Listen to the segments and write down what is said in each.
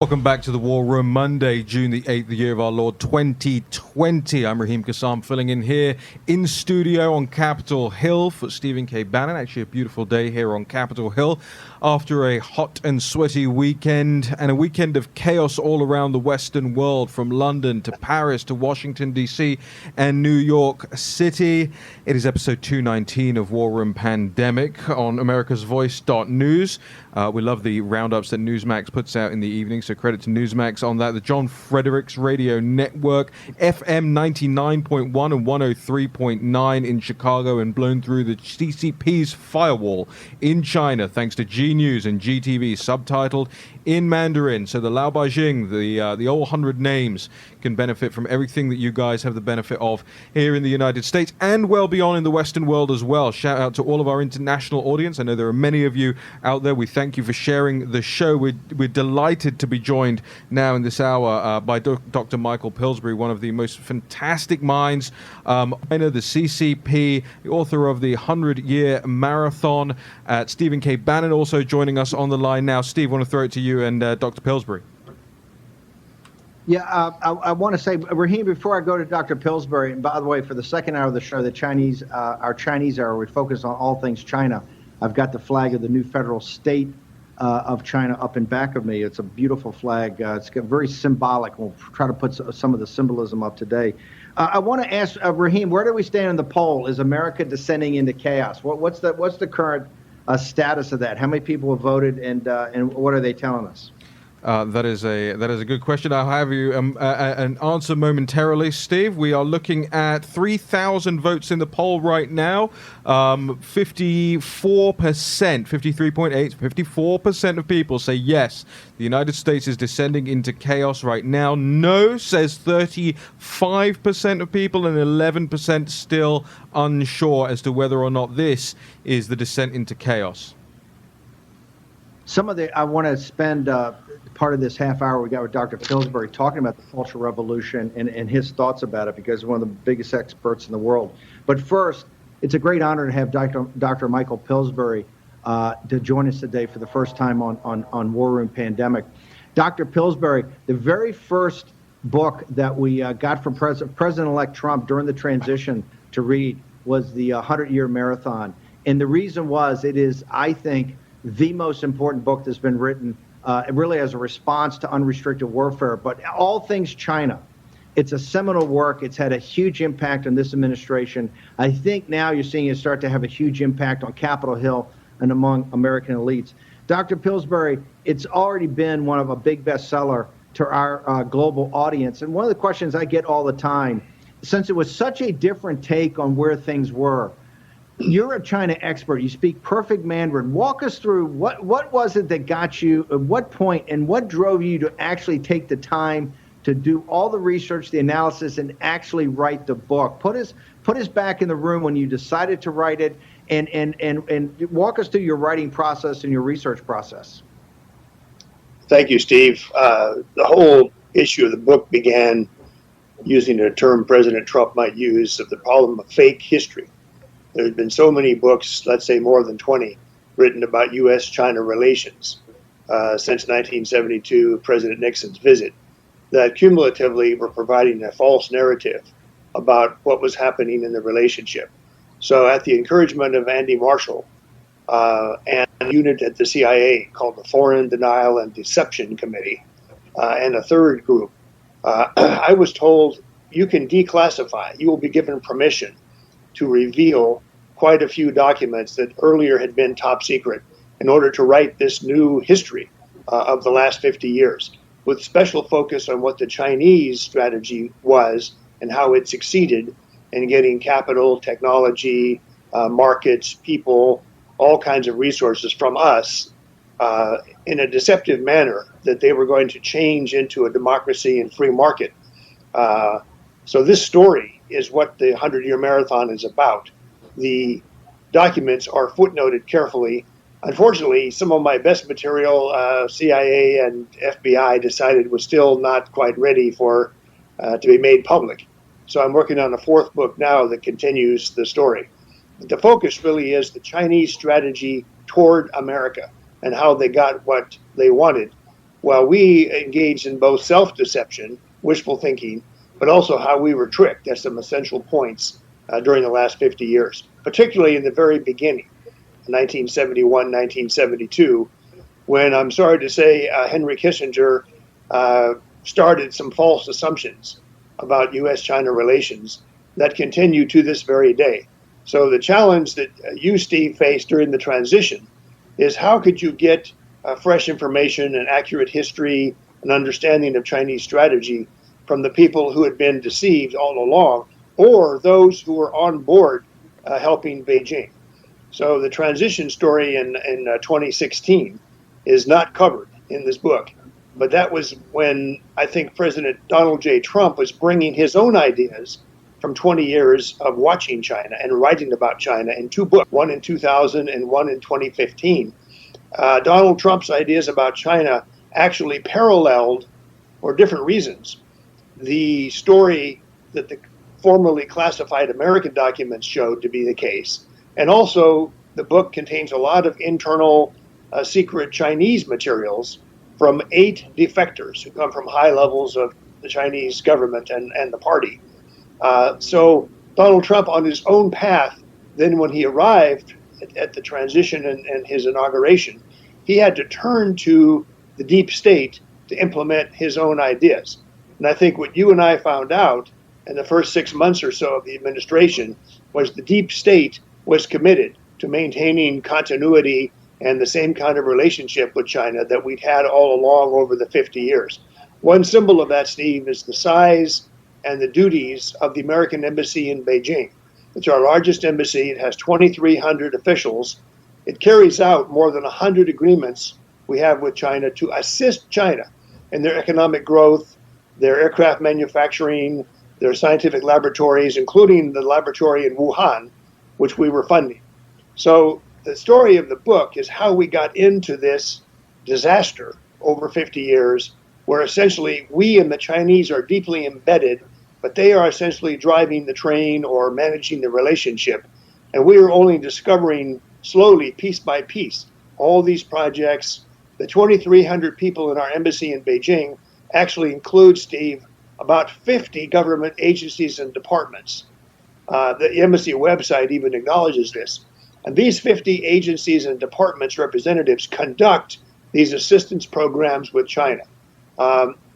Welcome back to the War Room, Monday, June the 8th, the year of our Lord 2020. I'm Raheem Kassam, filling in here in studio on Capitol Hill for Stephen K. Bannon. Actually, a beautiful day here on Capitol Hill after a hot and sweaty weekend and a weekend of chaos all around the Western world, from London to Paris to Washington, D.C. and New York City. It is episode 219 of War Room Pandemic on americasvoice.news. We love the roundups that Newsmax puts out in the evening, so credit to Newsmax on that. The John Fredericks Radio Network, FM 99.1 and 103.9 in Chicago, and blown through the CCP's firewall in China, thanks to G News and GTV, subtitled in Mandarin. So the Lao Beijing, the old 100 names, can benefit from everything that you guys have the benefit of here in the United States and well beyond in the Western world as well. Shout out to all of our international audience. I know there are many of you out there. We thank you for sharing the show. We're delighted to be joined now in this hour by Dr. Michael Pillsbury, one of the most fantastic minds, the CCP, the author of the 100-Year Marathon. Stephen K. Bannon also joining us on the line now. Steve, I want to throw it to you and Dr. Pillsbury. Yeah, I want to say, Raheem, before I go to Dr. Pillsbury, and by the way, for the second hour of the show, our Chinese hour, we focus on all things China. I've got the flag of the new federal state of China up in back of me. It's a beautiful flag. It's very symbolic. We'll try to put some of the symbolism up today. I want to ask Raheem, where do we stand in the poll? Is America descending into chaos? What's the current status of that? How many people have voted, and what are they telling us? That is a good question. I'll have you an answer momentarily, Steve. We are looking at 3,000 votes in the poll right now. 54%, 53.8, 54% of people say yes, the United States is descending into chaos right now. No says 35% of people, and 11% still unsure as to whether or not this is the descent into chaos. I want to spend part of this half hour we got with Dr. Pillsbury talking about the Cultural Revolution and his thoughts about it, because he's one of the biggest experts in the world. But first, it's a great honor to have Dr. Michael Pillsbury to join us today for the first time on War Room Pandemic. Dr. Pillsbury, the very first book that we got from President-elect Trump during the transition to read was the 100-Year Marathon. And the reason was, it is, I think, the most important book that's been written really as a response to unrestricted warfare, but all things China. It's a seminal work. It's had a huge impact on this administration. I think now you're seeing it start to have a huge impact on Capitol Hill and among American elites. Dr. Pillsbury, it's already been one of a big bestseller to our global audience. And one of the questions I get all the time, since it was such a different take on where things were, you're a China expert. You speak perfect Mandarin. Walk us through what was it that got you, at what point, and what drove you to actually take the time to do all the research, the analysis, and actually write the book. Put us back in the room when you decided to write it, and walk us through your writing process and your research process. Thank you, Steve. The whole issue of the book began using a term President Trump might use, of the problem of fake history. There's been so many books, let's say more than 20, written about U.S.-China relations since 1972, President Nixon's visit, that cumulatively were providing a false narrative about what was happening in the relationship. So at the encouragement of Andy Marshall and a unit at the CIA called the Foreign Denial and Deception Committee, and a third group, I was told, you can declassify, you will be given permission to reveal quite a few documents that earlier had been top secret in order to write this new history of the last 50 years, with special focus on what the Chinese strategy was and how it succeeded in getting capital, technology, markets, people, all kinds of resources from us in a deceptive manner that they were going to change into a democracy and free market. So this story is what the 100-Year Marathon is about. The documents are footnoted carefully. Unfortunately, some of my best material, CIA and FBI decided was still not quite ready to be made public. So I'm working on a fourth book now that continues the story. The focus really is the Chinese strategy toward America and how they got what they wanted while we engaged in both self-deception, wishful thinking, but also how we were tricked at some essential points during the last 50 years, particularly in the very beginning, 1971, 1972, when I'm sorry to say Henry Kissinger started some false assumptions about U.S.-China relations that continue to this very day. So the challenge that you, Steve, faced during the transition is how could you get fresh information and accurate history and understanding of Chinese strategy from the people who had been deceived all along, or those who were on board helping Beijing. So the transition story in 2016 is not covered in this book, but that was when I think President Donald J. Trump was bringing his own ideas from 20 years of watching China and writing about China in two books, one in 2000 and one in 2015. Donald Trump's ideas about China actually paralleled, for different reasons, the story that the formerly classified American documents showed to be the case. And also, the book contains a lot of internal secret Chinese materials from 8 defectors who come from high levels of the Chinese government and the party. So Donald Trump, on his own path, then when he arrived at the transition and his inauguration, he had to turn to the deep state to implement his own ideas. And I think what you and I found out in the first 6 months or so of the administration was the deep state was committed to maintaining continuity and the same kind of relationship with China that we'd had all along over the 50 years. One symbol of that, Steve, is the size and the duties of the American embassy in Beijing. It's our largest embassy. It has 2,300 officials. It carries out more than 100 agreements we have with China to assist China in their economic growth, their aircraft manufacturing, their scientific laboratories, including the laboratory in Wuhan, which we were funding. So the story of the book is how we got into this disaster over 50 years, where essentially we and the Chinese are deeply embedded, but they are essentially driving the train or managing the relationship. And we are only discovering slowly, piece by piece, all these projects. The 2,300 people in our embassy in Beijing actually include, Steve, about 50 government agencies and departments. The embassy website even acknowledges this. And these 50 agencies and departments representatives conduct these assistance programs with China.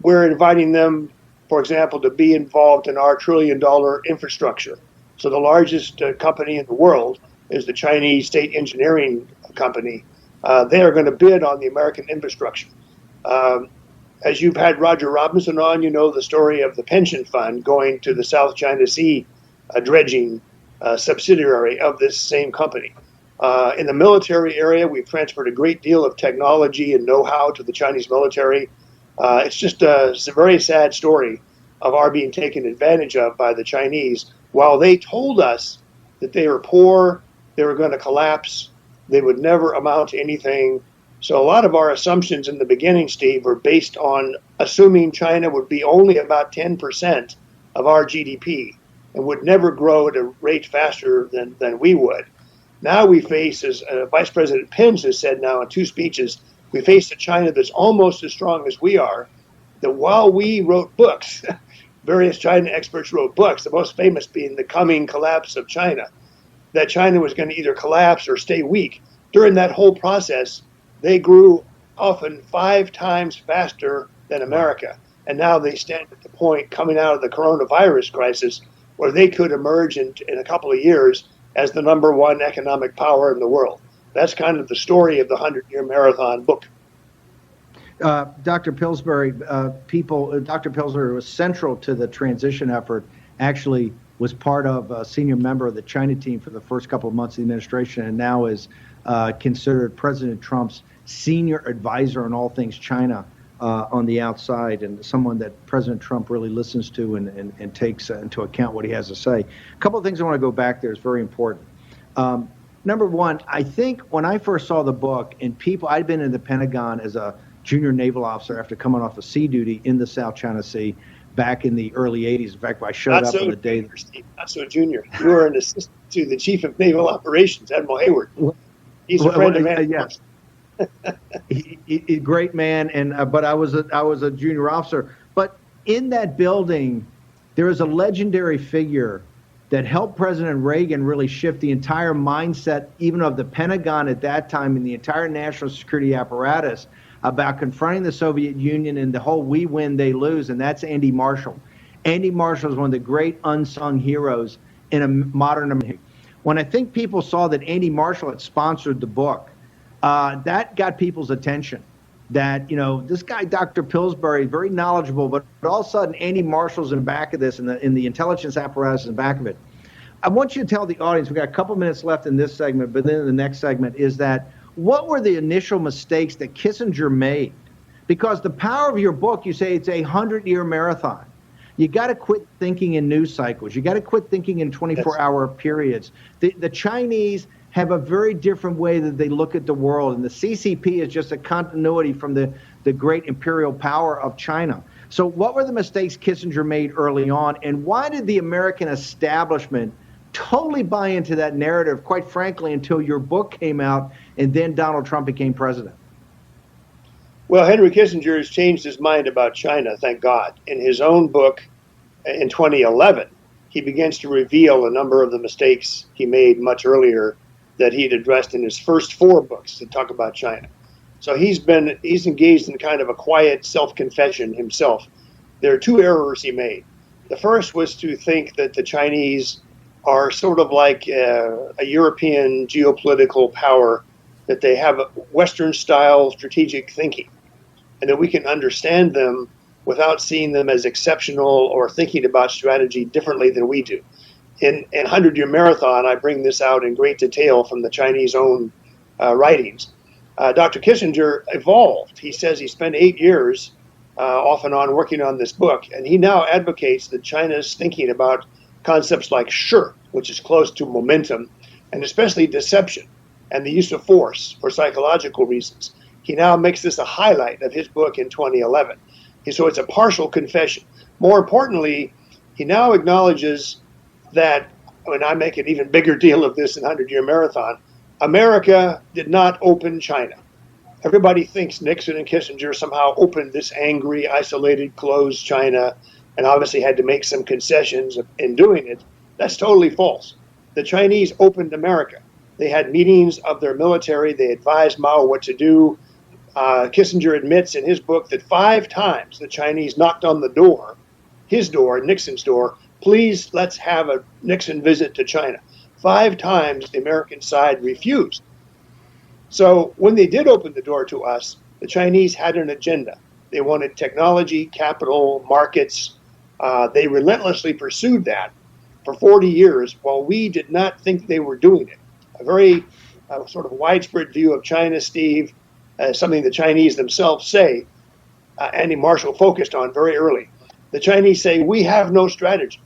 We're inviting them, for example, to be involved in our $1 trillion infrastructure. So the largest company in the world is the Chinese state engineering company. They are going to bid on the American infrastructure. As you've had Roger Robinson on, you know the story of the pension fund going to the South China Sea dredging subsidiary of this same company. In the military area, we've transferred a great deal of technology and know-how to the Chinese military. It's a very sad story of our being taken advantage of by the Chinese, while they told us that they were poor, they were going to collapse, they would never amount to anything. So a lot of our assumptions in the beginning, Steve, were based on assuming China would be only about 10% of our GDP and would never grow at a rate faster than we would. Now we face, as Vice President Pence has said now in 2 speeches, we face a China that's almost as strong as we are, that while we wrote books, various China experts wrote books, the most famous being The Coming Collapse of China, that China was going to either collapse or stay weak. During that whole process, they grew often 5 times faster than America. And now they stand at the point coming out of the coronavirus crisis where they could emerge in a couple of years as the #1 economic power in the world. That's kind of the story of the 100-Year Marathon book. Dr. Pillsbury, Dr. Pillsbury was central to the transition effort, actually was part of a senior member of the China team for the first couple of months of the administration, and now is considered President Trump's senior advisor on all things China on the outside, and someone that President Trump really listens to and takes into account what he has to say. A couple of things I want to go back there is very important. Number one, I think when I first saw the book, and I'd been in the Pentagon as a junior naval officer after coming off of sea duty in the South China Sea back in the early 80s. In fact, I showed up on the day. Not so junior. You were an assistant to the Chief of Naval Operations, Admiral Hayward. He's a friend of Bannon. Yes. Great man, and but I was a junior officer. But in that building, there is a legendary figure that helped President Reagan really shift the entire mindset, even of the Pentagon at that time, and the entire national security apparatus about confronting the Soviet Union and the whole "we win, they lose," and that's Andy Marshall. Andy Marshall is one of the great unsung heroes in a modern America. When I think people saw that Andy Marshall had sponsored the book, that got people's attention. That, this guy, Dr. Pillsbury, very knowledgeable, but all of a sudden, Andy Marshall's in the back of this, and in the intelligence apparatus in the back of it. I want you to tell the audience, we've got a couple minutes left in this segment, but then in the next segment, is that what were the initial mistakes that Kissinger made? Because the power of your book, you say it's a 100-year marathon. You got to quit thinking in news cycles. You got to quit thinking in 24-hour periods. The Chinese have a very different way that they look at the world, and the CCP is just a continuity from the great imperial power of China. So what were the mistakes Kissinger made early on, and why did the American establishment totally buy into that narrative, quite frankly, until your book came out and then Donald Trump became president? Well, Henry Kissinger has changed his mind about China, thank God. In his own book in 2011, he begins to reveal a number of the mistakes he made much earlier that he'd addressed in his first 4 books that talk about China. So he's engaged in kind of a quiet self-confession himself. There are 2 errors he made. The first was to think that the Chinese are sort of like a European geopolitical power, that they have Western-style strategic thinking, and that we can understand them without seeing them as exceptional or thinking about strategy differently than we do. In 100-Year Marathon, I bring this out in great detail from the Chinese own writings. Dr. Kissinger evolved. He says he spent 8 years off and on working on this book, and he now advocates that China's thinking about concepts like sure, which is close to momentum, and especially deception and the use of force for psychological reasons. He now makes this a highlight of his book in 2011. So it's a partial confession. More importantly, he now acknowledges that, and I make an even bigger deal of this in 100-Year Marathon, America did not open China. Everybody thinks Nixon and Kissinger somehow opened this angry, isolated, closed China, and obviously had to make some concessions in doing it. That's totally false. The Chinese opened America. They had meetings of their military. They advised Mao what to do. Kissinger admits in his book that 5 times the Chinese knocked on the door, his door, Nixon's door, please, let's have a Nixon visit to China. 5 times the American side refused. So when they did open the door to us, the Chinese had an agenda. They wanted technology, capital, markets. They relentlessly pursued that for 40 years while we did not think they were doing it. A very sort of widespread view of China, Steve, something the Chinese themselves say, Andy Marshall focused on very early. The Chinese say, we have no strategy.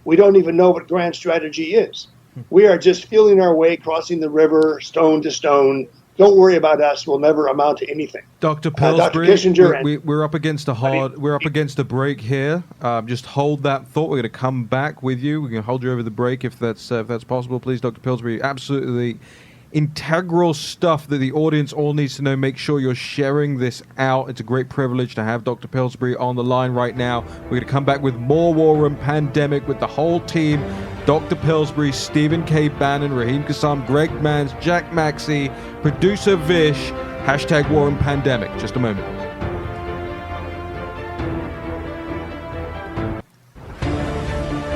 We don't even know what grand strategy is. We are just feeling our way, crossing the river, stone to stone. Don't worry about us. We'll never amount to anything. Dr. Pillsbury, Dr. Kissinger, we're up against we're up against a break here. Just hold that thought. We're going to come back with you. We can hold you over the break if that's possible, please, Dr. Pillsbury. Absolutely integral stuff that the audience all needs to know. Make sure you're sharing this out. It's a great privilege to have Dr. Pillsbury on the line right now. We're going to come back with more War Room Pandemic with the whole team. Dr. Pillsbury, Stephen K. Bannon, Raheem Kassam, Greg Mans, Jack Maxey, producer Vish, hashtag War Room Pandemic. Just a moment.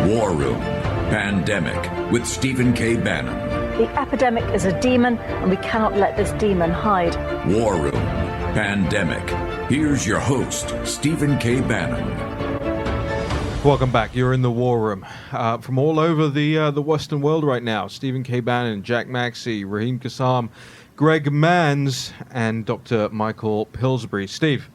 War Room Pandemic with Stephen K. Bannon. The epidemic is a demon, and we cannot let this demon hide. War Room Pandemic. Here's your host, Stephen K. Bannon. Welcome back. You're in the War Room. From all over the Western world right now, Stephen K. Bannon, Jack Maxey, Raheem Kassam, Greg Mans, and Dr. Michael Pillsbury. Steve.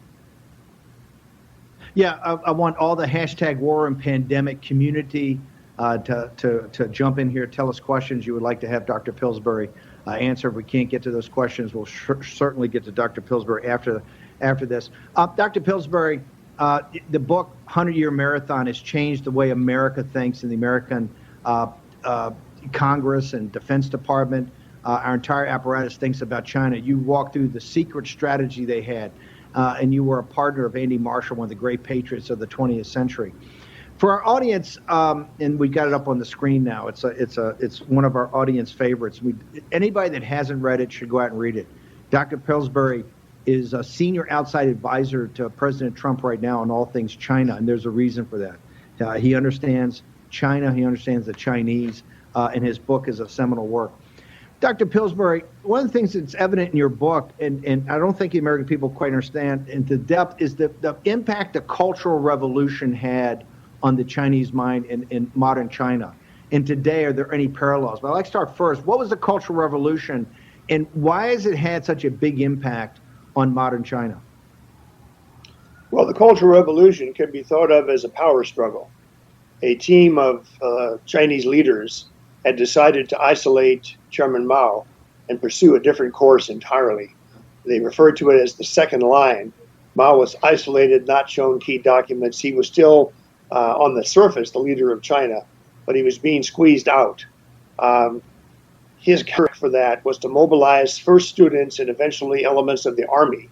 Yeah, I want all the hashtag War Room Pandemic community to jump in here, tell us questions you would like to have Dr. Pillsbury answer. If we can't get to those questions, we'll certainly get to Dr. Pillsbury after this. Dr. Pillsbury, the book 100-Year Marathon has changed the way America thinks, and the American Congress and Defense Department. our entire apparatus thinks about China. You walked through the secret strategy they had, and you were a partner of Andy Marshall, one of the great patriots of the 20th century. For our audience, and we got it up on the screen now. It's one of our audience favorites. Anybody that hasn't read it should go out and read it. Dr. Pillsbury is a senior outside advisor to President Trump right now on all things China, and there's a reason for that. He understands China, he understands the Chinese, and his book is a seminal work. Dr. Pillsbury, one of the things that's evident in your book, and I don't think the American people quite understand into depth, is the impact the Cultural Revolution had on the Chinese mind in modern China. And today, are there any parallels? But I'd like to start first. What was the Cultural Revolution, and why has it had such a big impact on modern China? Well, the Cultural Revolution can be thought of as a power struggle. A team of Chinese leaders had decided to isolate Chairman Mao and pursue a different course entirely. They referred to it as the second line. Mao was isolated, not shown key documents. He was still on the surface the leader of China, but he was being squeezed out. His character for that was to mobilize first students and eventually elements of the army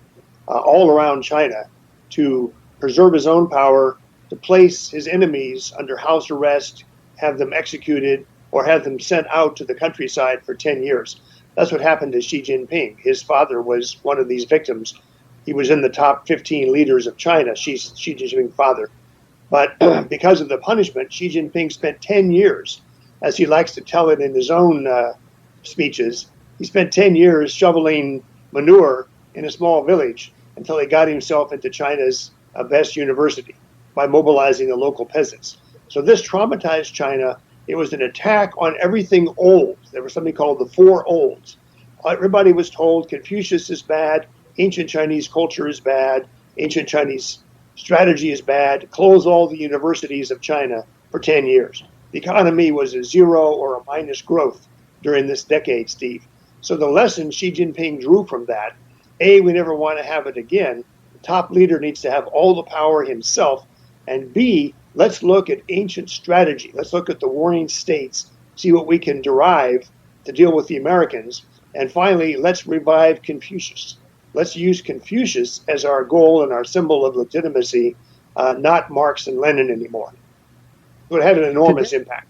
all around China to preserve his own power, to place his enemies under house arrest, have them executed, or have them sent out to the countryside for 10 years. That's what happened to Xi Jinping. His father was one of these victims. He was in the top 15 leaders of China, Xi Jinping's father. But because of the punishment, Xi Jinping spent 10 years, as he likes to tell it in his own speeches, he spent 10 years shoveling manure in a small village until he got himself into China's best university by mobilizing the local peasants. So this traumatized China. It was an attack on everything old. There was something called the Four Olds. Everybody was told Confucius is bad, ancient Chinese culture is bad, ancient Chinese strategy is bad, close all the universities of China for 10 years. The economy was a zero or a minus growth during this decade, Steve. So the lesson Xi Jinping drew from that, A, we never want to have it again. The top leader needs to have all the power himself. And B, let's look at ancient strategy. Let's look at the warring states, see what we can derive to deal with the Americans. And finally, let's revive Confucius. Let's use Confucius as our goal and our symbol of legitimacy, not Marx and Lenin anymore. It had an enormous impact.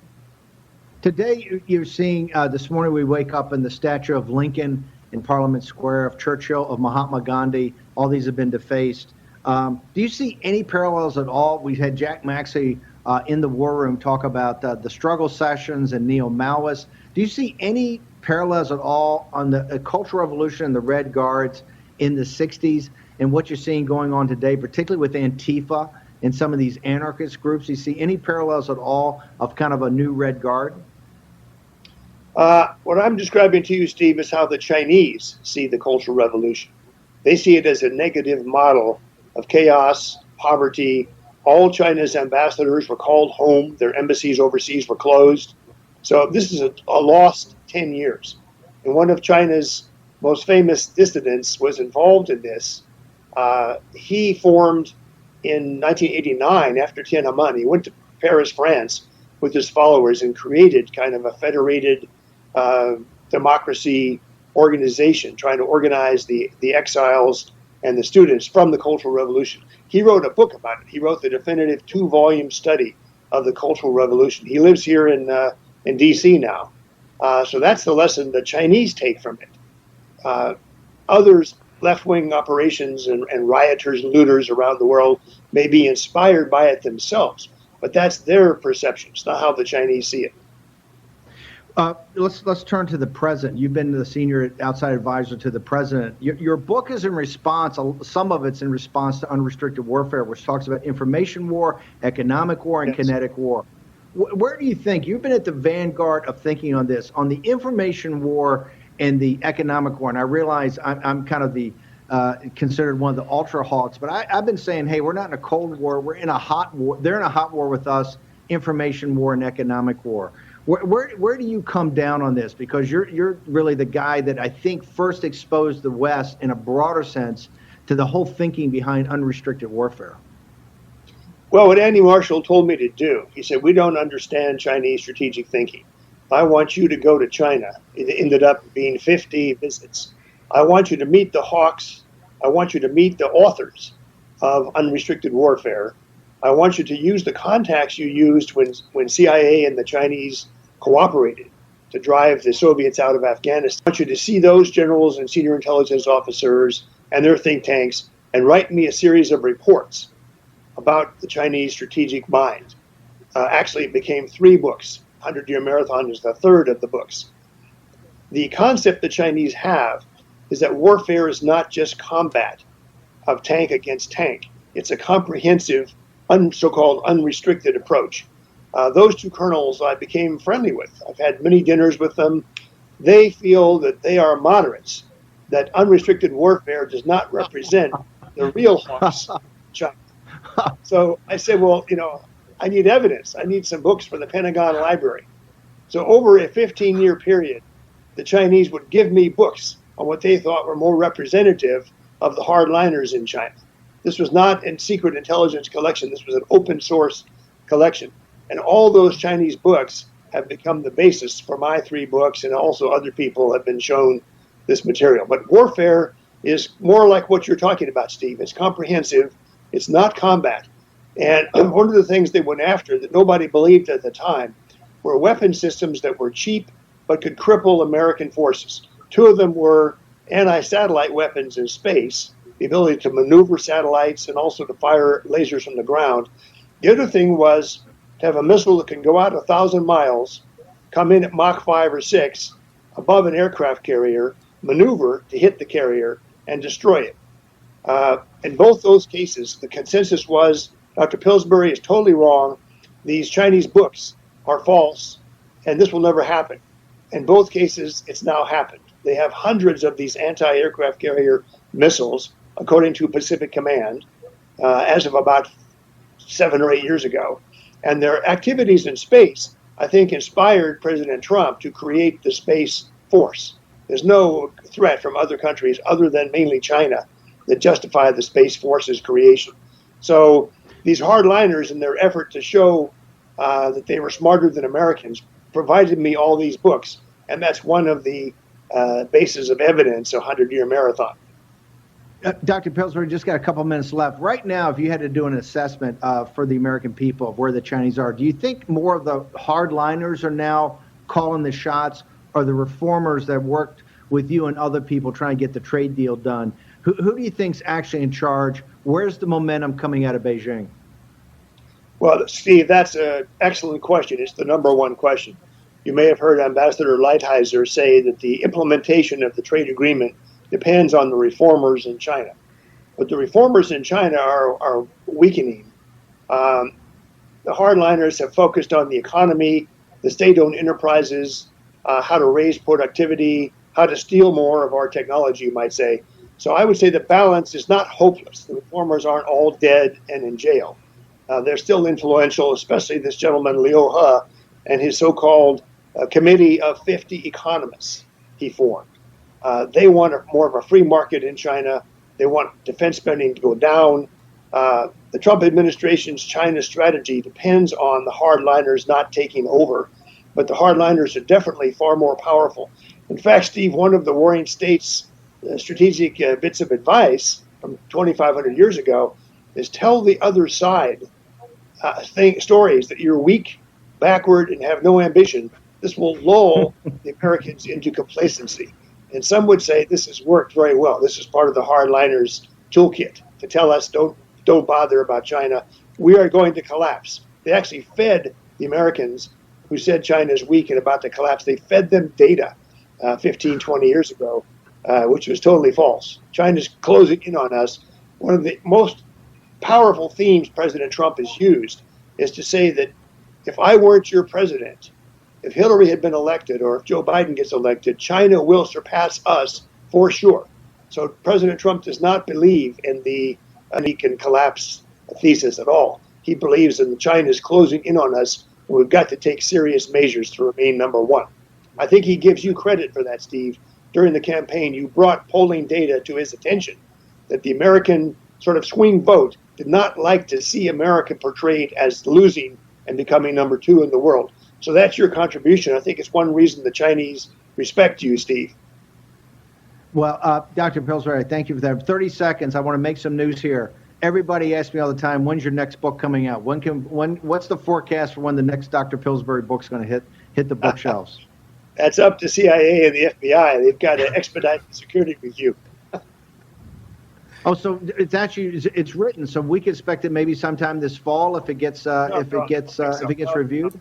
Today, you're seeing, this morning we wake up and the statue of Lincoln in Parliament Square, of Churchill, of Mahatma Gandhi, all these have been defaced. Do you see any parallels at all? We had Jack Maxey in the War Room talk about the struggle sessions and neo-Maoists. Do you see any parallels at all on the Cultural Revolution and the Red Guards in the 60s and what you're seeing going on today, particularly with Antifa and some of these anarchist groups? Do you see any parallels at all of kind of a new Red Guard? What I'm describing to you, Steve, is how the Chinese see the Cultural Revolution. They see it as a negative model of chaos, poverty. All China's ambassadors were called home. Their embassies overseas were closed. So this is a lost 10 years. And one of China's most famous dissidents was involved in this. He formed in 1989 after Tiananmen. He went to Paris, France with his followers and created kind of a federated democracy organization, trying to organize the exiles and the students from the Cultural Revolution. He wrote a book about it. He wrote the definitive 2-volume study of the Cultural Revolution. He lives here in D.C. now. So that's the lesson the Chinese take from it. Others, left-wing operations and rioters and looters around the world may be inspired by it themselves, but that's their perception. It's not how the Chinese see it. Let's turn to the president. You've been the senior outside advisor to the president. Your book is in response, some of it's in response to unrestricted warfare, which talks about information war, economic war, and Yes. kinetic war. Where do you think, you've been at the vanguard of thinking on this, on the information war and the economic war, and I realize I'm kind of the considered one of the ultra hawks, but I've been saying, hey, we're not in a cold war, we're in a hot war. They're in a hot war with us, information war and economic war. Where do you come down on this? Because you're really the guy that I think first exposed the West in a broader sense to the whole thinking behind unrestricted warfare. Well, what Andy Marshall told me to do, he said, we don't understand Chinese strategic thinking. I want you to go to China. It ended up being 50 visits. I want you to meet the hawks. I want you to meet the authors of Unrestricted Warfare. I want you to use the contacts you used when CIA and the Chinese cooperated to drive the Soviets out of Afghanistan. I want you to see those generals and senior intelligence officers and their think tanks and write me a series of reports about the Chinese strategic mind. Actually, it became 3 books. 100-Year Marathon is the 3rd of the books. The concept the Chinese have is that warfare is not just combat of tank against tank. It's a comprehensive, so-called unrestricted approach. Those 2 colonels I became friendly with. I've had many dinners with them. They feel that they are moderates, that unrestricted warfare does not represent the real hawks of China. So I said, well, I need evidence. I need some books for the Pentagon Library. So over a 15-year period, the Chinese would give me books on what they thought were more representative of the hardliners in China. This was not a secret intelligence collection. This was an open source collection. And all those Chinese books have become the basis for my 3 books, and also other people have been shown this material. But warfare is more like what you're talking about, Steve. It's comprehensive. It's not combat. And one of the things they went after that nobody believed at the time were weapon systems that were cheap but could cripple American forces. 2 of them were anti-satellite weapons in space, the ability to maneuver satellites and also to fire lasers from the ground. The other thing was to have a missile that can go out 1,000 miles, come in at Mach 5 or 6 above an aircraft carrier, maneuver to hit the carrier and destroy it. In both those cases, the consensus was Dr. Pillsbury is totally wrong. These Chinese books are false, and this will never happen. In both cases, it's now happened. They have hundreds of these anti-aircraft carrier missiles, according to Pacific Command, as of about 7 or 8 years ago. And their activities in space, I think, inspired President Trump to create the Space Force. There's no threat from other countries other than mainly China that justify the Space Force's creation. So these hardliners, in their effort to show that they were smarter than Americans, provided me all these books. And that's one of the bases of evidence, a 100-Year Marathon. Dr. Pillsbury, just got a couple minutes left. Right now, if you had to do an assessment for the American people of where the Chinese are, do you think more of the hardliners are now calling the shots, or the reformers that worked with you and other people trying to get the trade deal done? Who do you think's actually in charge? Where's the momentum coming out of Beijing? Well, Steve, that's an excellent question. It's the number one question. You may have heard Ambassador Lighthizer say that the implementation of the trade agreement depends on the reformers in China. But the reformers in China are weakening. The hardliners have focused on the economy, the state-owned enterprises, how to raise productivity, how to steal more of our technology, you might say. So I would say the balance is not hopeless. The reformers aren't all dead and in jail. They're still influential, especially this gentleman, Liu He, and his so-called Committee of 50 Economists he formed. They want more of a free market in China. They want defense spending to go down. The Trump administration's China strategy depends on the hardliners not taking over, but the hardliners are definitely far more powerful. In fact, Steve, one of the Warring States' strategic bits of advice from 2,500 years ago is tell the other side stories that you're weak, backward, and have no ambition. This will lull the Americans into complacency. And some would say this has worked very well. This is part of the hardliners' toolkit to tell us don't bother about China. We are going to collapse. They actually fed the Americans who said China is weak and about to collapse. They fed them data 15, 20 years ago, which was totally false. China's closing in on us. One of the most powerful themes President Trump has used is to say that if I weren't your president, if Hillary had been elected or if Joe Biden gets elected, China will surpass us for sure. So President Trump does not believe in the he can collapse thesis at all. He believes in China's closing in on us, and we've got to take serious measures to remain number one. I think he gives you credit for that, Steve. During the campaign, you brought polling data to his attention that the American sort of swing vote did not like to see America portrayed as losing and becoming number two in the world. So that's your contribution. I think it's one reason the Chinese respect you, Steve. Well, Dr. Pillsbury, thank you for that. 30 seconds. I want to make some news here. Everybody asks me all the time, when's your next book coming out? What's the forecast for when the next Dr. Pillsbury book's going to hit the bookshelves? That's up to CIA and the FBI. They've got to expedite the security review. Oh, so it's written, so we can expect it maybe sometime this fall if it gets reviewed.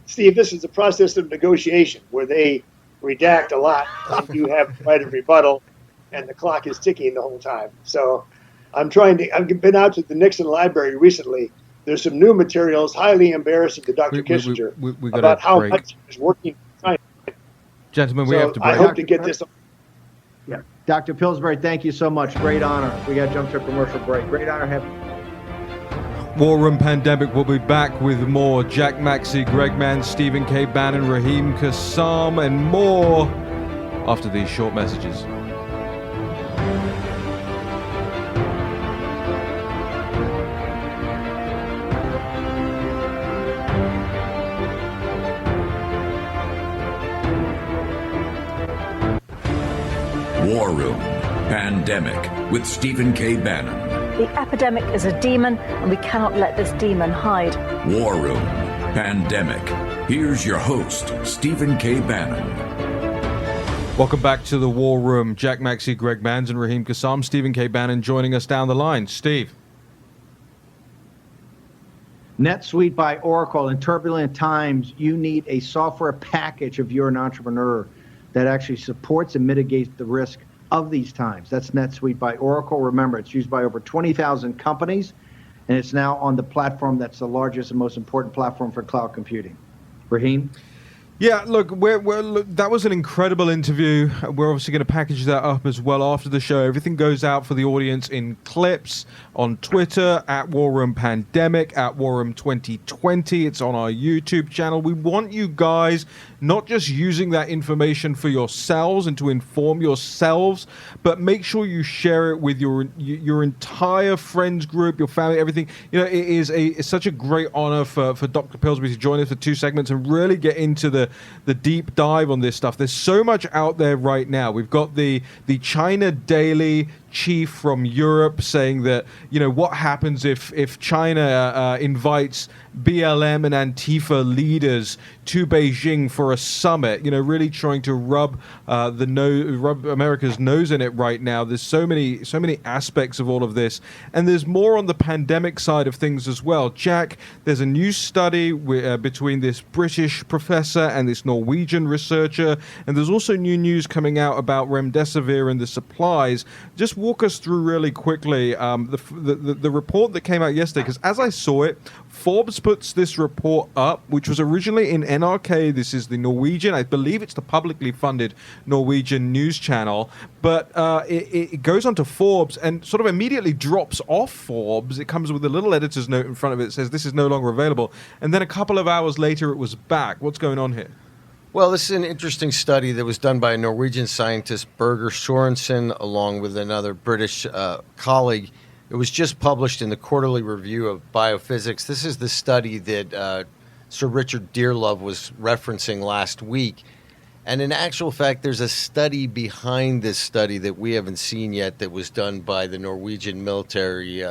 Steve, this is a process of negotiation where they redact a lot, and you have the right of rebuttal, and the clock is ticking the whole time. So I've been out to the Nixon Library recently. There's some new materials, highly embarrassing to Dr. Kissinger, we about how much he was working. Gentlemen, we have to break. I hope to get this. Yeah. Dr. Pillsbury, thank you so much. Great honor. We got to jump to a commercial break. Great honor having War Room Pandemic will be back with more. Jack Maxey, Greg Mann, Stephen K. Bannon, Raheem Kassam, and more after these short messages. War Room Pandemic with Stephen K. Bannon. The epidemic is a demon, and we cannot let this demon hide. War Room Pandemic. Here's your host, Stephen K. Bannon. Welcome back to the War Room. Jack Maxey, Greg Mann, and Raheem Kassam. Stephen K. Bannon joining us down the line. Steve. NetSuite by Oracle. In turbulent times, you need a software package if you're an entrepreneur that actually supports and mitigates the risk of these times. That's NetSuite by Oracle. Remember, it's used by over 20,000 companies, and it's now on the platform that's the largest and most important platform for cloud computing. Raheem? Yeah, look, that was an incredible interview. We're obviously going to package that up as well after the show. Everything goes out for the audience in clips on Twitter, at War Room Pandemic, at War Room 2020. It's on our YouTube channel. We want you guys not just using that information for yourselves and to inform yourselves, but make sure you share it with your entire friends group, your family, everything. You know, it's such a great honor for Dr. Pillsbury to join us for 2 segments and really get into the deep dive on this stuff. There's so much out there right now. We've got the China Daily chief from Europe saying that, you know, what happens if China invites BLM and Antifa leaders to Beijing for a summit, you know, really trying to rub America's nose in it right now. There's so many aspects of all of this, and there's more on the pandemic side of things as well. Jack, there's a new study between this British professor and this Norwegian researcher, and there's also new news coming out about remdesivir and the supplies. Just walk us through really quickly the report that came out yesterday, because as I saw it, Forbes puts this report up, which was originally in NRK. This is the Norwegian, I believe it's the publicly funded Norwegian news channel, but it goes on to Forbes and sort of immediately drops off Forbes. It comes with a little editor's note in front of it that says this is no longer available, and then a couple of hours later it was back. What's going on here? Well, this is an interesting study that was done by a Norwegian scientist, Birger Sorensen, along with another British colleague. It was just published in the Quarterly Review of Biophysics. This is the study that Sir Richard Dearlove was referencing last week. And in actual fact, there's a study behind this study that we haven't seen yet that was done by the Norwegian military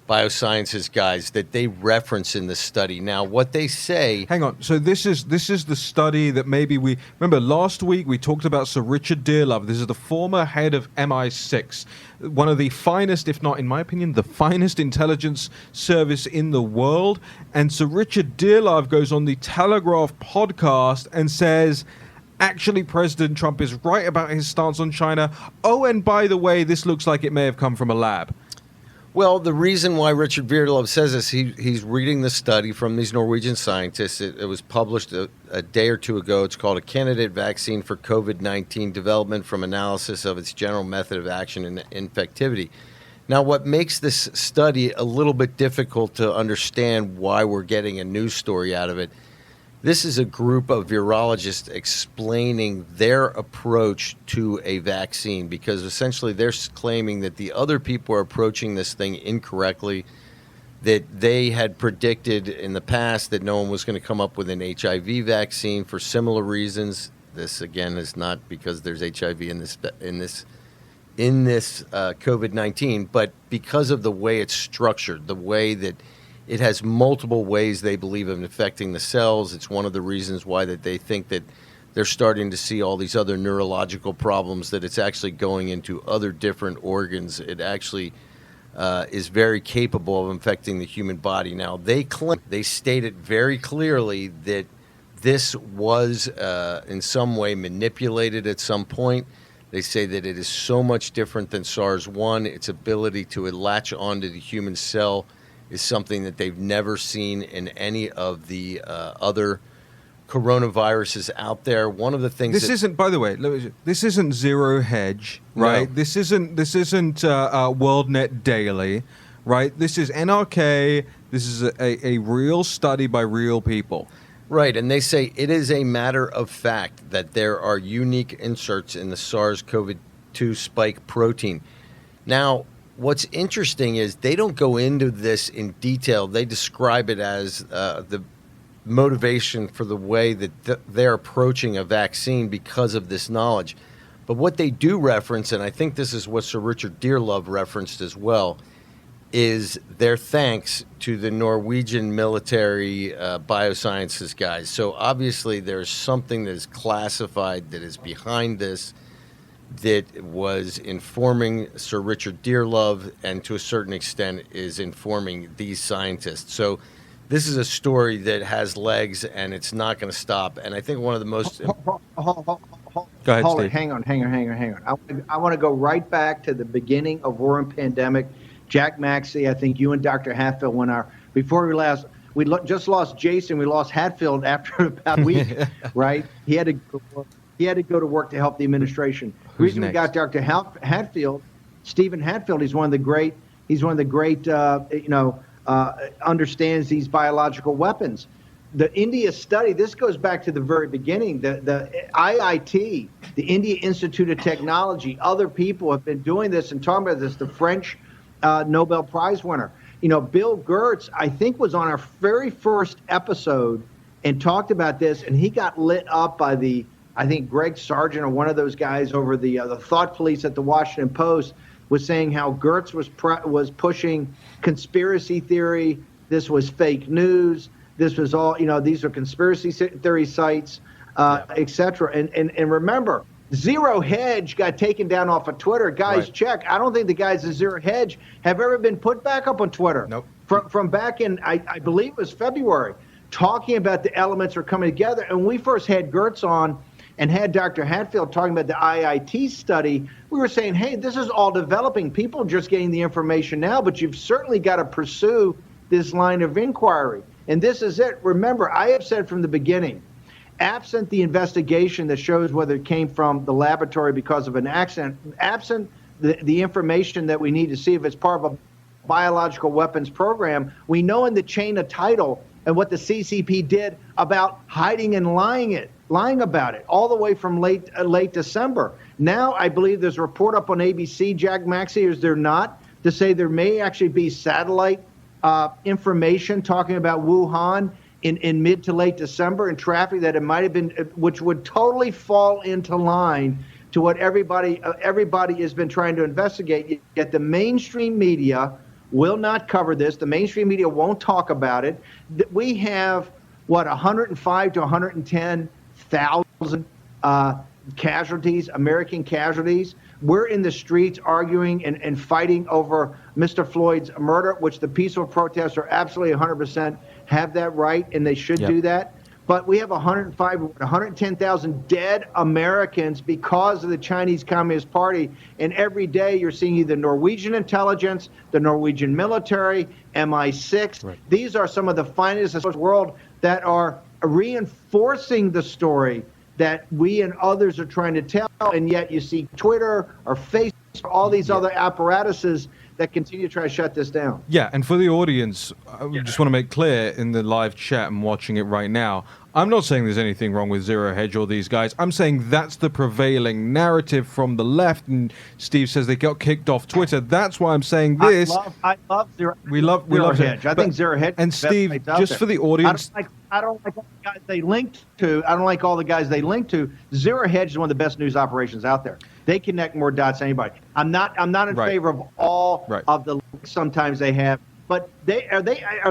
biosciences guys that they reference in the study. Now, what they say... Hang on. So this is the study that maybe we... Remember, last week we talked about Sir Richard Dearlove. This is the former head of MI6, one of the finest, if not, in my opinion, the finest intelligence service in the world. And Sir Richard Dearlove goes on the Telegraph podcast and says... Actually, President Trump is right about his stance on China. Oh, and by the way, this looks like it may have come from a lab. Well, the reason why Richard Dearlove says this, he's reading the study from these Norwegian scientists. It was published a day or two ago. It's called A Candidate Vaccine for COVID-19 Development from Analysis of its General Method of Action and Infectivity. Now, what makes this study a little bit difficult to understand why we're getting a news story out of it, this is a group of virologists explaining their approach to a vaccine, because essentially they're claiming that the other people are approaching this thing incorrectly. that they had predicted in the past that no one was going to come up with an HIV vaccine for similar reasons. This again is not because there's HIV in this COVID-19, but because of the way it's structured, the way that it has multiple ways they believe of infecting the cells. It's one of the reasons why that they think that they're starting to see all these other neurological problems, that it's actually going into other different organs. It actually is very capable of infecting the human body. Now, they stated very clearly that this was in some way manipulated at some point. They say that it is so much different than SARS-1. Its ability to latch onto the human cell is something that they've never seen in any of the other coronaviruses out there. One of the things this isn't, by the way, this isn't Zero Hedge, right? No. This isn't WorldNet Daily, right? This is NRK. This is a real study by real people. Right, and they say it is a matter of fact that there are unique inserts in the SARS-CoV-2 spike protein. Now, what's interesting is they don't go into this in detail. They describe it as the motivation for the way that they're approaching a vaccine because of this knowledge. But what they do reference, and I think this is what Sir Richard Dearlove referenced as well, is their thanks to the Norwegian military biosciences guys. So obviously there's something that is classified that is behind this, that was informing Sir Richard Dearlove, and to a certain extent is informing these scientists. So this is a story that has legs, and it's not going to stop. And I think one of the most... Go ahead, Hold Steve. it. Hang on. I want to go right back to the beginning of War and Pandemic. Jack Maxey, I think you and Dr. Hatfield went out. Before we just lost Jason. We lost Hatfield after about a week, right? He had to go to work to help the administration. The reason we got Dr. Hatfield, Stephen Hatfield, he's one of the great, understands these biological weapons. The India study, this goes back to the very beginning. The IIT, the India Institute of Technology, other people have been doing this and talking about this. The French Nobel Prize winner. Bill Gertz, I think, was on our very first episode and talked about this, and he got lit up by I think Greg Sargent or one of those guys over the thought police at the Washington Post was saying how Gertz was pushing conspiracy theory. This was fake news. This was all, these are conspiracy theory sites, et cetera. And remember, Zero Hedge got taken down off of Twitter. Guys, Right. check. I don't think the guys at Zero Hedge have ever been put back up on Twitter. Nope. From back in, I believe it was February, talking about the elements are coming together. And we first had Gertz on and had Dr. Hatfield talking about the IIT study. We were saying, hey, this is all developing. People are just getting the information now, but you've certainly got to pursue this line of inquiry. And this is it. Remember, I have said from the beginning, absent the investigation that shows whether it came from the laboratory because of an accident, absent the information that we need to see if it's part of a biological weapons program, we know in the chain of title and what the CCP did about hiding and lying about it, all the way from late December. Now, I believe there's a report up on ABC, Jack Maxey, is there not, to say there may actually be satellite information talking about Wuhan in mid to late December and traffic that it might have been, which would totally fall into line to what everybody has been trying to investigate. Yet the mainstream media will not cover this. The mainstream media won't talk about it. We have, 105 to 110,000 casualties, American casualties. We're in the streets arguing and fighting over Mr. Floyd's murder, which the peaceful protesters are absolutely 100% have that right, and they should do that. But we have 110,000 dead Americans because of the Chinese Communist Party. And every day you're seeing either Norwegian intelligence, the Norwegian military, MI6. Right. These are some of the finest in the world that are reinforcing the story that we and others are trying to tell. And yet you see Twitter or Facebook, all these other apparatuses that continue to try to shut this down. Yeah, and for the audience, I just want to make clear in the live chat and watching it right now, I'm not saying there's anything wrong with Zero Hedge or these guys. I'm saying that's the prevailing narrative from the left. And Steve says they got kicked off Twitter. That's why I'm saying this. I love Zero. We love Hedge. I think Zero Hedge. And Steve, just for the audience, I don't like all the guys they linked to. I don't like all the guys they linked to. Zero Hedge is one of the best news operations out there. They connect more dots than anybody. I'm not in favor of all of the links sometimes they have. But are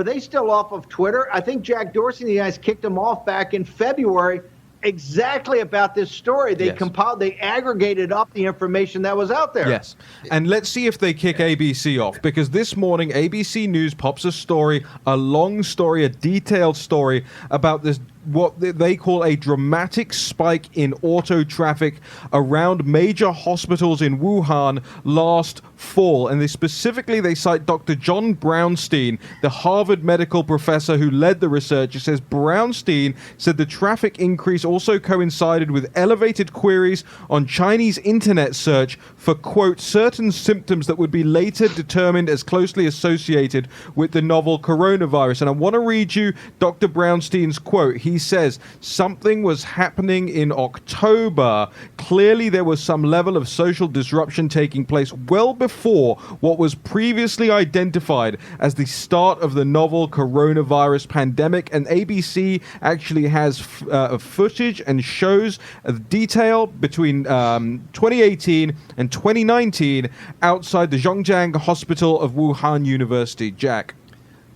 they still off of Twitter? I think Jack Dorsey and the guys kicked them off back in February exactly about this story. They they aggregated up the information that was out there. Yes. And let's see if they kick ABC off, because this morning ABC News pops a story, a long story, a detailed story about this, what they call a dramatic spike in auto traffic around major hospitals in Wuhan last fall. And they cite Dr. John Brownstein, the Harvard medical professor who led the research. It says Brownstein said the traffic increase also coincided with elevated queries on Chinese internet search for, quote, certain symptoms that would be later determined as closely associated with the novel coronavirus. And I want to read you Dr. Brownstein's quote. He says, something was happening in October. Clearly there was some level of social disruption taking place well before what was previously identified as the start of the novel coronavirus pandemic. And ABC actually has footage and shows of detail between 2018 and 2019 outside the Zhongjiang Hospital of Wuhan University. Jack.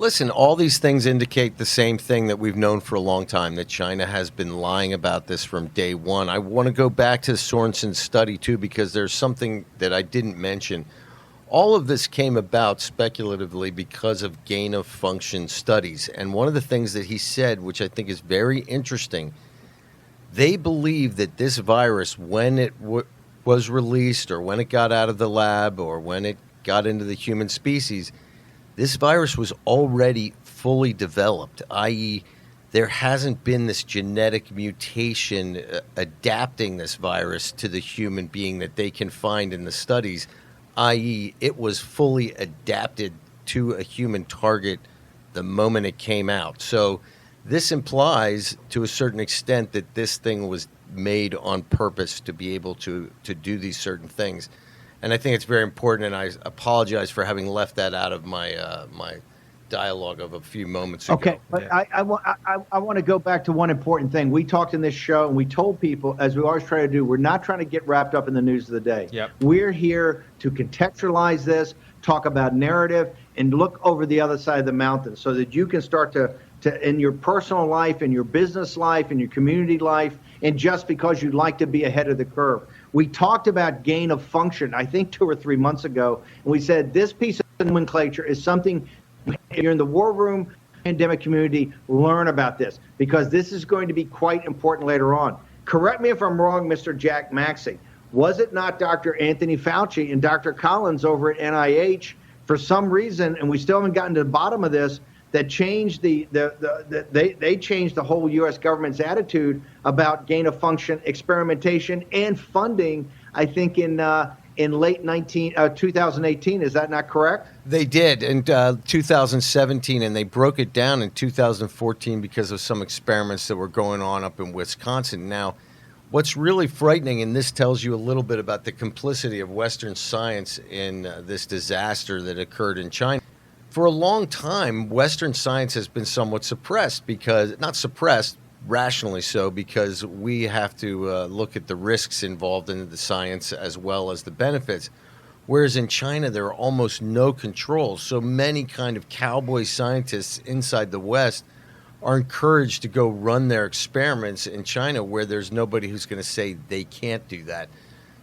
Listen, all these things indicate the same thing that we've known for a long time, that China has been lying about this from day one. I want to go back to Sorensen's study, too, because there's something that I didn't mention. All of this came about speculatively because of gain-of-function studies. And one of the things that he said, which I think is very interesting, they believe that this virus, when it was released or when it got out of the lab or when it got into the human species, this virus was already fully developed, i.e., there hasn't been this genetic mutation adapting this virus to the human being that they can find in the studies, i.e., it was fully adapted to a human target the moment it came out. So this implies, to a certain extent, that this thing was made on purpose to be able to do these certain things. And I think it's very important, and I apologize for having left that out of my my dialogue of a few moments ago. Okay, but yeah. I want to go back to one important thing. We talked in this show, and we told people, as we always try to do, we're not trying to get wrapped up in the news of the day. Yep. We're here to contextualize this, talk about narrative, and look over the other side of the mountain so that you can start to in your personal life, in your business life, in your community life, and just because you'd like to be ahead of the curve. We talked about gain of function, I think 2 or 3 months ago, and we said this piece of nomenclature is something, if you're in the war room pandemic community, learn about this, because this is going to be quite important later on. Correct me if I'm wrong, Mr. Jack Maxey. Was it not Dr. Anthony Fauci and Dr. Collins over at NIH, for some reason, and we still haven't gotten to the bottom of this, that changed they changed the whole U.S. government's attitude about gain of function experimentation and funding, I think in late 2018. Is that not correct? They did in 2017, and they broke it down in 2014 because of some experiments that were going on up in Wisconsin. Now, what's really frightening, and this tells you a little bit about the complicity of Western science in this disaster that occurred in China. For a long time, Western science has been somewhat suppressed, because, not suppressed, rationally so, because we have to look at the risks involved in the science as well as the benefits. Whereas in China, there are almost no controls. So many kind of cowboy scientists inside the West are encouraged to go run their experiments in China, where there's nobody who's going to say they can't do that.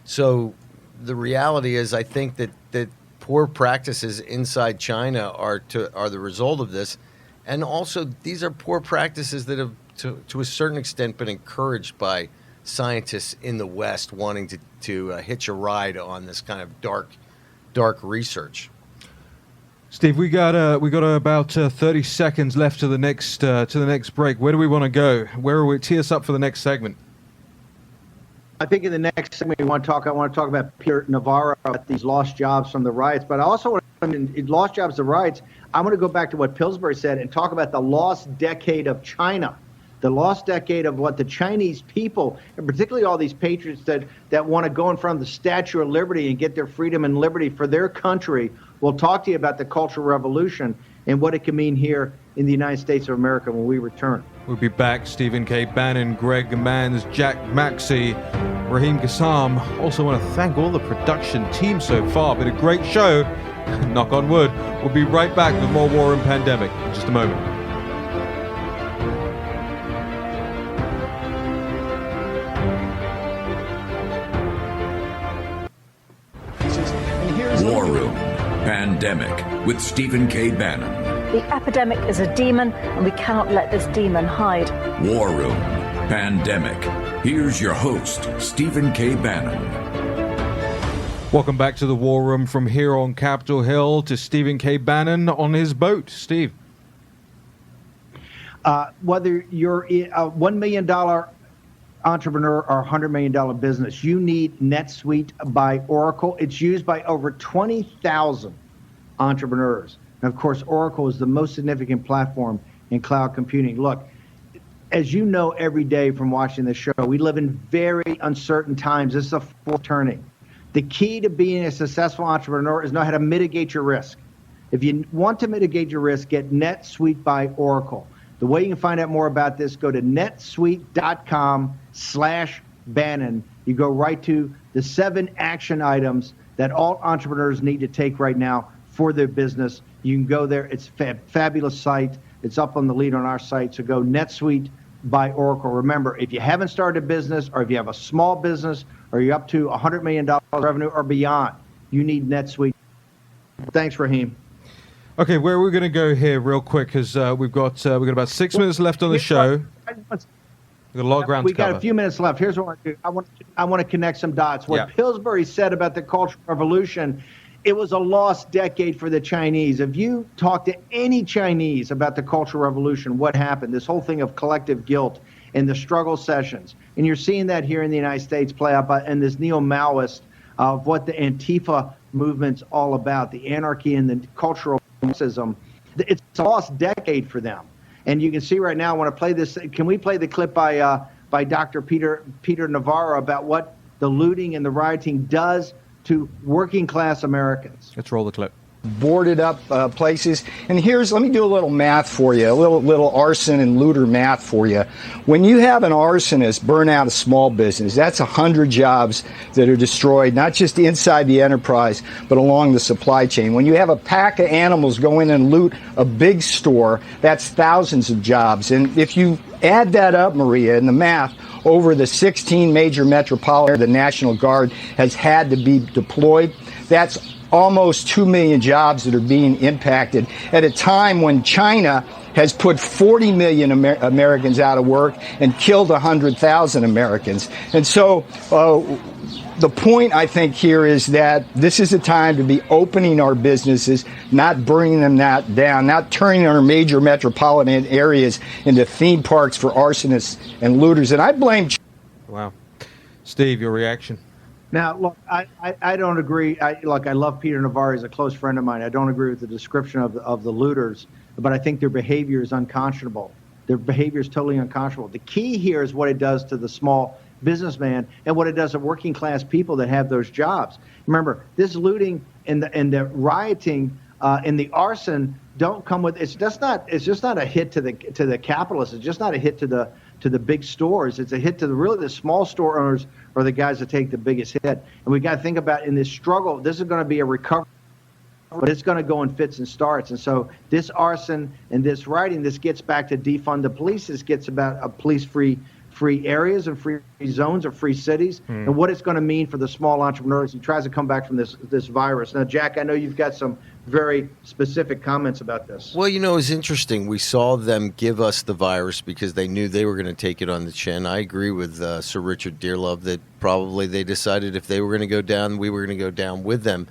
So the reality is, I think that poor practices inside China are the result of this. And also, these are poor practices that have, to a certain extent, been encouraged by scientists in the West wanting to hitch a ride on this kind of dark research. Steve, we got about 30 seconds left to the next break. Where do we want to go? Where are we? Tee us up for the next segment. I think in the next segment I want to talk about Peter Navarro, about these lost jobs from the riots, but I also want to it lost jobs to riots. I'm going to go back to what Pillsbury said and talk about the lost decade of China, the lost decade of what the Chinese people, and particularly all these patriots that want to go in front of the Statue of Liberty and get their freedom and liberty for their country. We'll talk to you about the Cultural Revolution and what it can mean here in the United States of America when we return. We'll be back. Stephen K. Bannon, Greg Manns, Jack Maxey, Raheem Kassam. Also want to thank all the production team so far. Been a great show. Knock on wood. We'll be right back with more War and Pandemic in just a moment. War Room Pandemic with Stephen K. Bannon. The epidemic is a demon, and we cannot let this demon hide. War Room Pandemic. Here's your host, Stephen K. Bannon. Welcome back to the War Room from here on Capitol Hill to Stephen K. Bannon on his boat. Steve. Whether you're a $1 million entrepreneur or $100 million business, you need NetSuite by Oracle. It's used by over 20,000 entrepreneurs. And of course, Oracle is the most significant platform in cloud computing. Look, as you know, every day from watching this show, we live in very uncertain times. This is a fourth turning. The key to being a successful entrepreneur is know how to mitigate your risk. If you want to mitigate your risk, get NetSuite by Oracle. The way you can find out more about this, go to netsuite.com/Bannon. You go right to the 7 action items that all entrepreneurs need to take right now for their business. You can go there. It's a fabulous site. It's up on the lead on our site. So go NetSuite by Oracle. Remember, if you haven't started a business, or if you have a small business, or you're up to $100 million revenue or beyond, you need NetSuite. Thanks, Raheem. Okay, where are we going to go here real quick? Because we've got about 6 minutes left on the show. We've got a lot of ground to cover. We got a few minutes left. Here's what I want to do. I want to connect some dots. What Pillsbury said about the Cultural Revolution, it was a lost decade for the Chinese. If you talk to any Chinese about the Cultural Revolution, what happened, this whole thing of collective guilt and the struggle sessions, and you're seeing that here in the United States play out in this neo-Maoist of what the Antifa movement's all about, the anarchy and the cultural Marxism. It's a lost decade for them. And you can see right now, I want to play this. Can we play the clip by Dr. Peter Navarro about what the looting and the rioting does to working class Americans? Let's roll the clip. Boarded up places. And let me do a little math for you, a little arson and looter math for you. When you have an arsonist burn out a small business, that's 100 jobs that are destroyed, not just inside the enterprise, but along the supply chain. When you have a pack of animals go in and loot a big store, that's thousands of jobs. And if you add that up, Maria, in the math, over the 16 major metropolitan, the National Guard has had to be deployed. That's almost 2 million jobs that are being impacted at a time when China has put 40 million Americans out of work and killed 100,000 Americans. And so the point, I think, here is that this is a time to be opening our businesses, not bringing them down, not turning our major metropolitan areas into theme parks for arsonists and looters. And I blame... Wow. Steve, your reaction? Now, look, I don't agree. I love Peter Navarro. He's a close friend of mine. I don't agree with the description of the looters, but I think their behavior is unconscionable. Their behavior is totally unconscionable. The key here is what it does to the small businessman and what it does to working class people that have those jobs. Remember, this looting and the rioting and the arson don't come with. It's just not a hit to the capitalists. It's just not a hit to the big stores. It's a hit to the small store owners are the guys that take the biggest hit. And we got to think about in this struggle, this is going to be a recovery, but it's going to go in fits and starts. And so this arson and this rioting, this gets back to defund the police. This gets about police-free areas and free zones or free cities and what it's going to mean for the small entrepreneurs who tries to come back from this virus. Now, Jack, I know you've got some very specific comments about this. Well, it's interesting. We saw them give us the virus because they knew they were going to take it on the chin. I agree with Sir Richard Dearlove that probably they decided if they were going to go down, we were going to go down with them.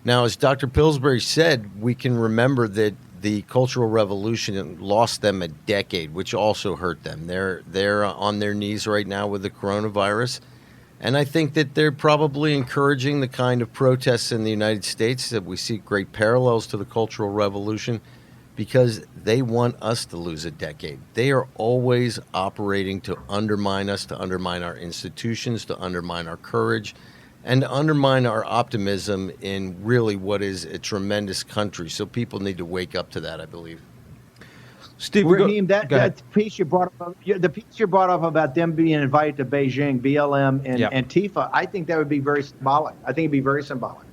Now, as Dr. Pillsbury said, we can remember that the Cultural Revolution lost them a decade, which also hurt them. They're on their knees right now with the coronavirus. And I think that they're probably encouraging the kind of protests in the United States that we see great parallels to the Cultural Revolution, because they want us to lose a decade. They are always operating to undermine us, to undermine our institutions, to undermine our courage, and to undermine our optimism in really what is a tremendous country. So people need to wake up to that, I believe. Steve, Raheem, that piece you brought up, the piece you brought up about them being invited to Beijing, BLM and Antifa, I think that would be very symbolic. I think it'd be very symbolic.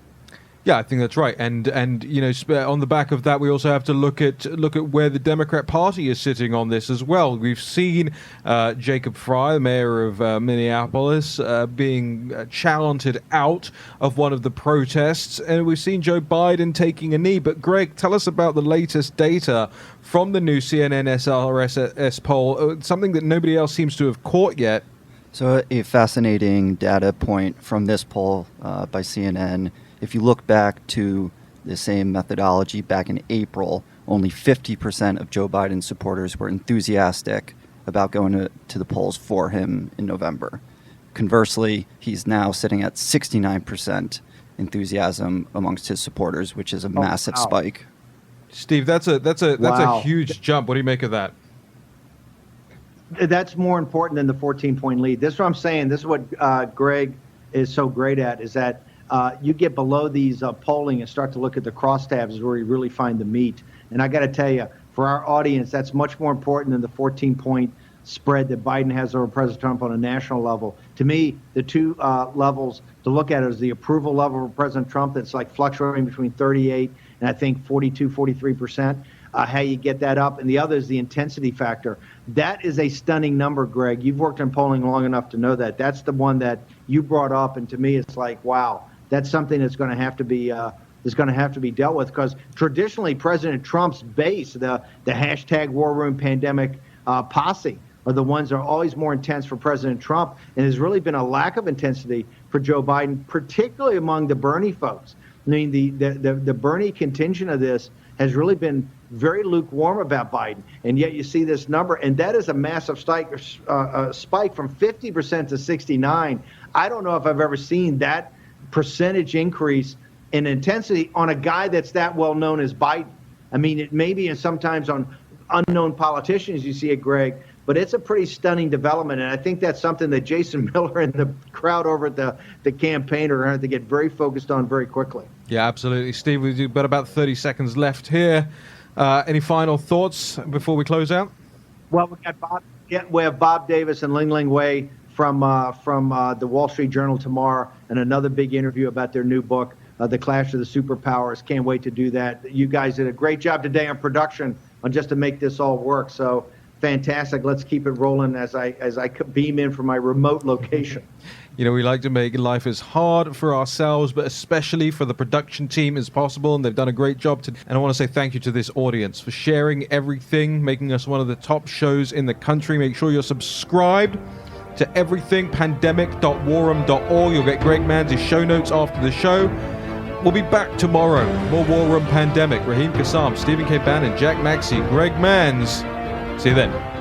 Yeah, I think that's right, and you know, on the back of that, we also have to look at where the Democrat Party is sitting on this as well. We've seen Jacob Frey, the mayor of Minneapolis, being challenged out of one of the protests, and we've seen Joe Biden taking a knee. But Greg, tell us about the latest data from the new CNN SRS poll, something that nobody else seems to have caught yet. So a fascinating data point from this poll by CNN. If you look back to the same methodology back in April, only 50% of Joe Biden's supporters were enthusiastic about going to the polls for him in November. Conversely, he's now sitting at 69% enthusiasm amongst his supporters, which is a massive spike. Steve, that's a huge jump. What do you make of that? That's more important than the 14-point lead. This is what I'm saying. This is what Greg is so great at, is that you get below these polling and start to look at the crosstabs is where you really find the meat. And I got to tell you, for our audience, that's much more important than the 14-point spread that Biden has over President Trump on a national level. To me, the two levels to look at is the approval level for President Trump that's like fluctuating between 38 and I think 42, 43%. How you get that up, and the other is the intensity factor. That is a stunning number, Greg. You've worked in polling long enough to know that. That's the one that you brought up, and to me, it's like, wow, that's something that's going to have to be dealt with, because traditionally President Trump's base, the hashtag War Room Pandemic posse, are the ones that are always more intense for President Trump, and there's really been a lack of intensity for Joe Biden, particularly among the Bernie folks. I mean, the Bernie contingent of this has really been very lukewarm about Biden, and yet you see this number, and that is a massive spike from 50% to 69%. I don't know if I've ever seen that percentage increase in intensity on a guy that's that well known as Biden. I mean, it may be, and sometimes on unknown politicians you see it, Greg, but it's a pretty stunning development, and I think that's something that Jason Miller and the crowd over at the campaign are going to have to get very focused on very quickly. Yeah, absolutely. Steve, we've got about 30 seconds left here. Any final thoughts before we close out? Well, we have Bob Davis and Ling Ling Wei from the Wall Street Journal tomorrow, and another big interview about their new book, The Clash of the Superpowers. Can't wait to do that. You guys did a great job today on production on just to make this all work. So fantastic. Let's keep it rolling as I beam in from my remote location. You know, we like to make life as hard for ourselves, but especially for the production team as possible, and they've done a great job. And I want to say thank you to this audience for sharing everything, making us one of the top shows in the country. Make sure you're subscribed to everything, pandemic.warroom.org. You'll get Greg Manns' show notes after the show. We'll be back tomorrow. More War Room Pandemic. Raheem Kassam, Stephen K. Bannon, Jack Maxey, Greg Manns. See you then.